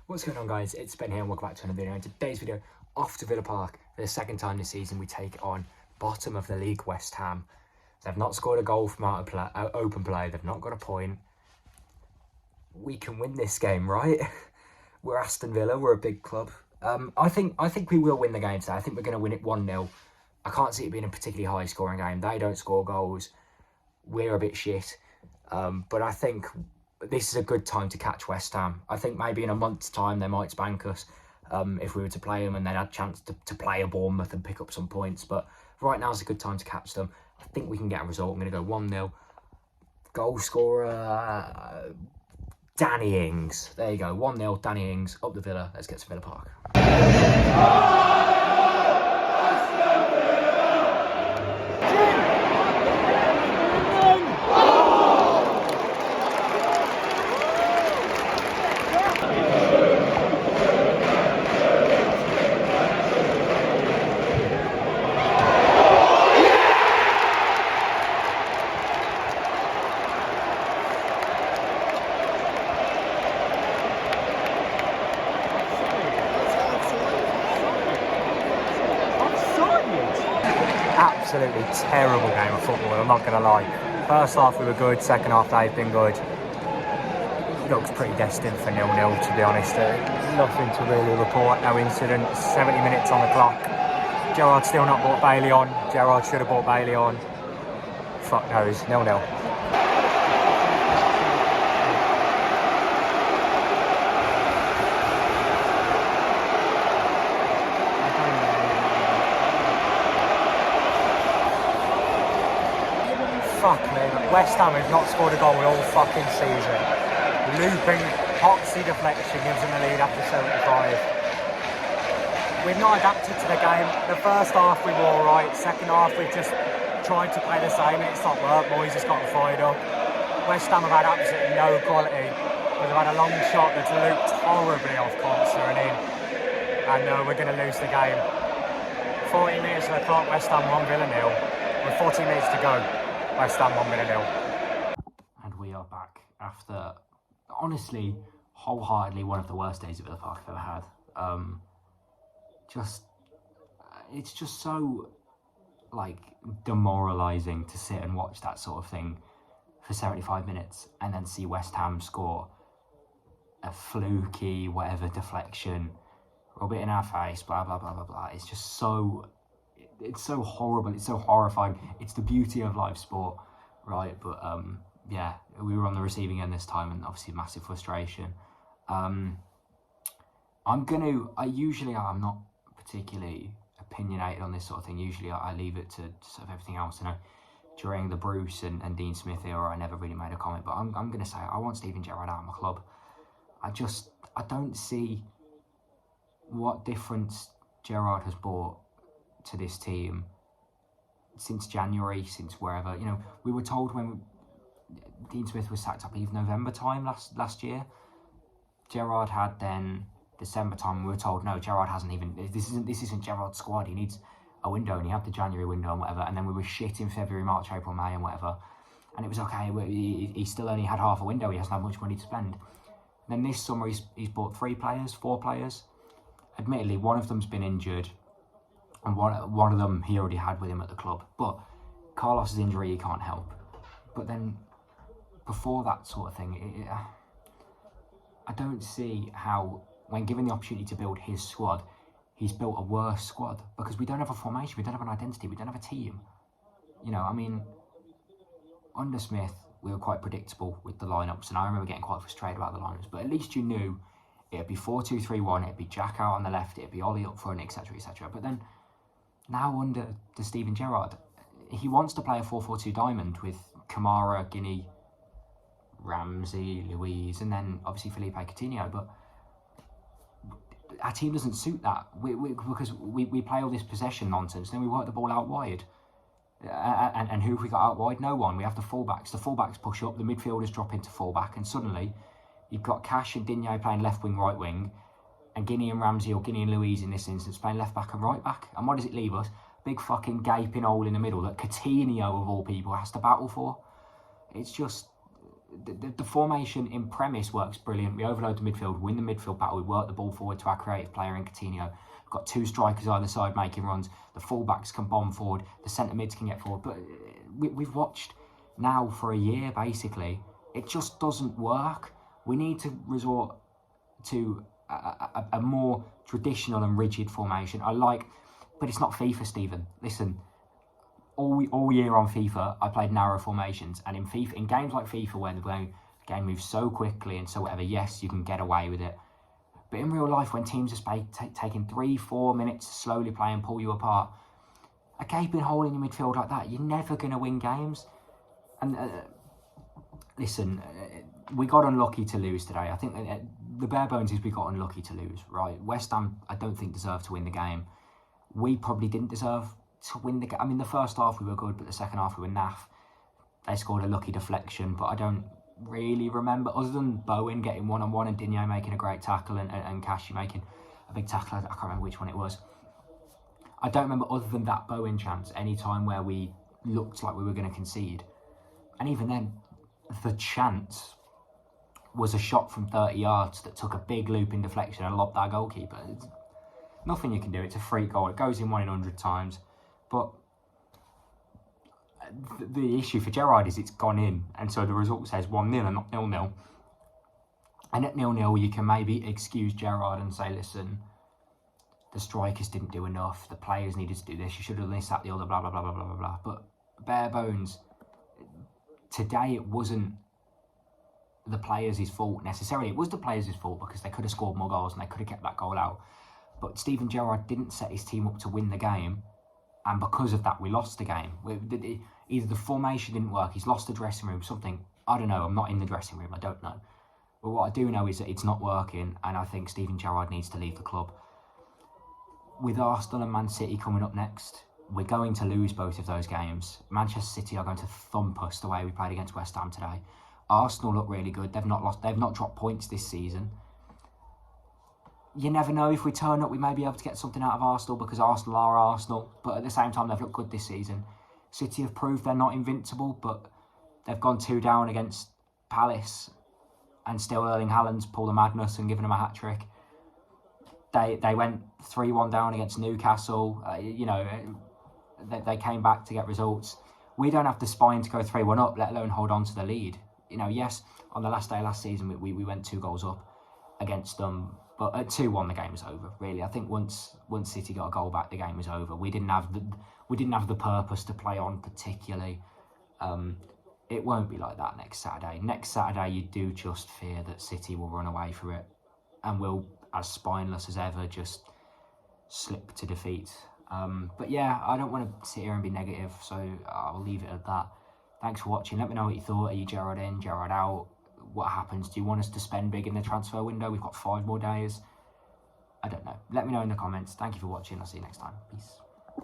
What's going on, guys? It's Ben here and welcome back to another video. In today's video, off to Villa Park for the second time this season, we take on bottom of the league West Ham. They've not scored a goal from out of play, open play. They've not got a point. We can win this game, right? We're Aston Villa. We're a big club. I think we will win the game today. I think we're going to win it 1-0. I can't see it being a particularly high scoring game. They don't score goals. We're a bit shit. But I think this is a good time to catch West Ham. I think maybe in a month's time they might spank us if we were to play them and then had a chance to play a Bournemouth and pick up some points. But right now is a good time to catch them. I think we can get a result. I'm going to go 1-0. Goal scorer, Danny Ings. There you go, 1-0, Danny Ings, up the Villa. Let's get to Villa Park. Absolutely terrible game of football, I'm not going to lie. First half we were good, second half they've been good. Looks pretty destined for 0-0 to be honest. Nothing to really report, no incident. 70 minutes on the clock. Gerrard still not brought Bailey on. Gerrard should have brought Bailey on. Fuck knows, 0-0. Fuck me, West Ham have not scored a goal all fucking season. Looping, Hoxie deflection gives them the lead after 75. We've not adapted to the game. The first half we were alright, second half we've just tried to play the same. It's not worked, boys just got fired up. West Ham have had absolutely no quality, but they've had a long shot that's looped horribly off Conser and in. And we're going to lose the game. 40 minutes on the clock, West Ham 1, Villa 0. With 40 minutes to go. West Ham 1-0. And we are back after, honestly, wholeheartedly one of the worst days at Villa Park I've ever had. It's just so, like, demoralising to sit and watch that sort of thing for 75 minutes and then see West Ham score a fluky, whatever, deflection, rub it in our face, blah, blah, blah, blah, blah. It's just so... It's so horrible, it's so horrifying. It's the beauty of live sport, right? But yeah, we were on the receiving end this time and obviously massive frustration. I'm not particularly opinionated on this sort of thing. Usually I leave it to sort of everything else. You know, during the Bruce and Dean Smith era, I never really made a comment, but I'm going to say I want Steven Gerrard out of my club. I don't see what difference Gerrard has brought to this team since January, since wherever. You know, we were told when Dean Smith was sacked, I believe November time last year. Gerrard had then December time. We were told no, Gerrard hasn't even. This isn't Gerrard's squad. He needs a window, and he had the January window and whatever. And then we were shit in February, March, April, May, and whatever. And it was okay. He still only had half a window. He hasn't had much money to spend. And then this summer he's bought 4 players. Admittedly, one of them's been injured. And one of them he already had with him at the club. But Carlos's injury he can't help. But then before that sort of thing, I don't see how, when given the opportunity to build his squad, he's built a worse squad. Because we don't have a formation, we don't have an identity, we don't have a team. You know, I mean, under Smith, we were quite predictable with the lineups. And I remember getting quite frustrated about the lineups. But at least you knew it'd be 4-2-3-1, it'd be Jack out on the left, it'd be Ollie up front, etc, etc. But then, now under the Steven Gerrard, he wants to play a 4-4-2 diamond with Kamara, Guinea, Ramsey, Luiz, and then obviously Felipe Coutinho. But our team doesn't suit that because we play all this possession nonsense. Then we work the ball out wide. And who have we got out wide? No one. We have the fullbacks. The fullbacks push up, the midfielders drop into fullback, and suddenly you've got Cash and Digne playing left wing, right wing, and Guinea and Ramsey, or Guinea and Luiz in this instance, playing left back and right back. And what does it leave us? Big fucking gaping hole in the middle that Coutinho, of all people, has to battle for. It's just, The formation in premise works brilliant. We overload the midfield, win the midfield battle, we work the ball forward to our creative player in Coutinho. We've got 2 strikers either side making runs. The fullbacks can bomb forward. The centre mids can get forward. But we've watched now for a year, basically. It just doesn't work. We need to resort to a more traditional and rigid formation. But it's not FIFA, Stephen. Listen, all year on FIFA, I played narrow formations, and in games like FIFA, when the game moves so quickly and so whatever, yes, you can get away with it. But in real life, when teams are taking 3-4 minutes to slowly play and pull you apart, a gaping hole in your midfield like that, you're never going to win games. And listen, we got unlucky to lose today. I think the bare bones is we got unlucky to lose, right? West Ham, I don't think, deserved to win the game. We probably didn't deserve to win the game. I mean, the first half we were good, but the second half we were naff. They scored a lucky deflection, but I don't really remember, other than Bowen getting one-on-one and Digne making a great tackle and Kashi making a big tackle. I can't remember which one it was. I don't remember, other than that Bowen chance, any time where we looked like we were going to concede. And even then, the chance was a shot from 30 yards that took a big looping deflection and lobbed our goalkeeper. It's nothing you can do. It's a free goal. It goes in 1 in 100 times. But the issue for Gerrard is it's gone in, and so the result says 1-0 and not 0-0. And at 0-0, you can maybe excuse Gerrard and say, listen, the strikers didn't do enough, the players needed to do this, you should have done this, that, the other, blah, blah, blah, blah, blah, blah, blah. But bare bones, today it wasn't the players' fault necessarily. It was the players' fault because they could have scored more goals and they could have kept that goal out. But Steven Gerrard didn't set his team up to win the game, and because of that, we lost the game. Either the formation didn't work, he's lost the dressing room, something. I don't know, I'm not in the dressing room, I don't know. But what I do know is that it's not working, and I think Steven Gerrard needs to leave the club. With Arsenal and Man City coming up next, we're going to lose both of those games. Manchester City are going to thump us the way we played against West Ham today. Arsenal look really good. They've not dropped points this season. You never know, if we turn up, we may be able to get something out of Arsenal, because Arsenal are Arsenal. But at the same time, they've looked good this season. City have proved they're not invincible, but they've gone 2 down against Palace, and still Erling Haaland's pulled a madness and given them a hat-trick. They went 3-1 down against Newcastle. They came back to get results. We don't have the spine to go 3-1 up, let alone hold on to the lead. Yes, on the last day last season, we went 2 goals up against them. But at 2-1, the game was over. Really, I think once City got a goal back, the game was over. We didn't have the purpose to play on particularly. It won't be like that next Saturday. Next Saturday, you do just fear that City will run away for it, and will, as spineless as ever, just slip to defeat. But yeah, I don't want to sit here and be negative, so I'll leave it at that. Thanks for watching. Let me know what you thought. Are you Gerrard in, Gerrard out? What happens? Do you want us to spend big in the transfer window? We've got 5 more days. I don't know. Let me know in the comments. Thank you for watching. I'll see you next time. Peace.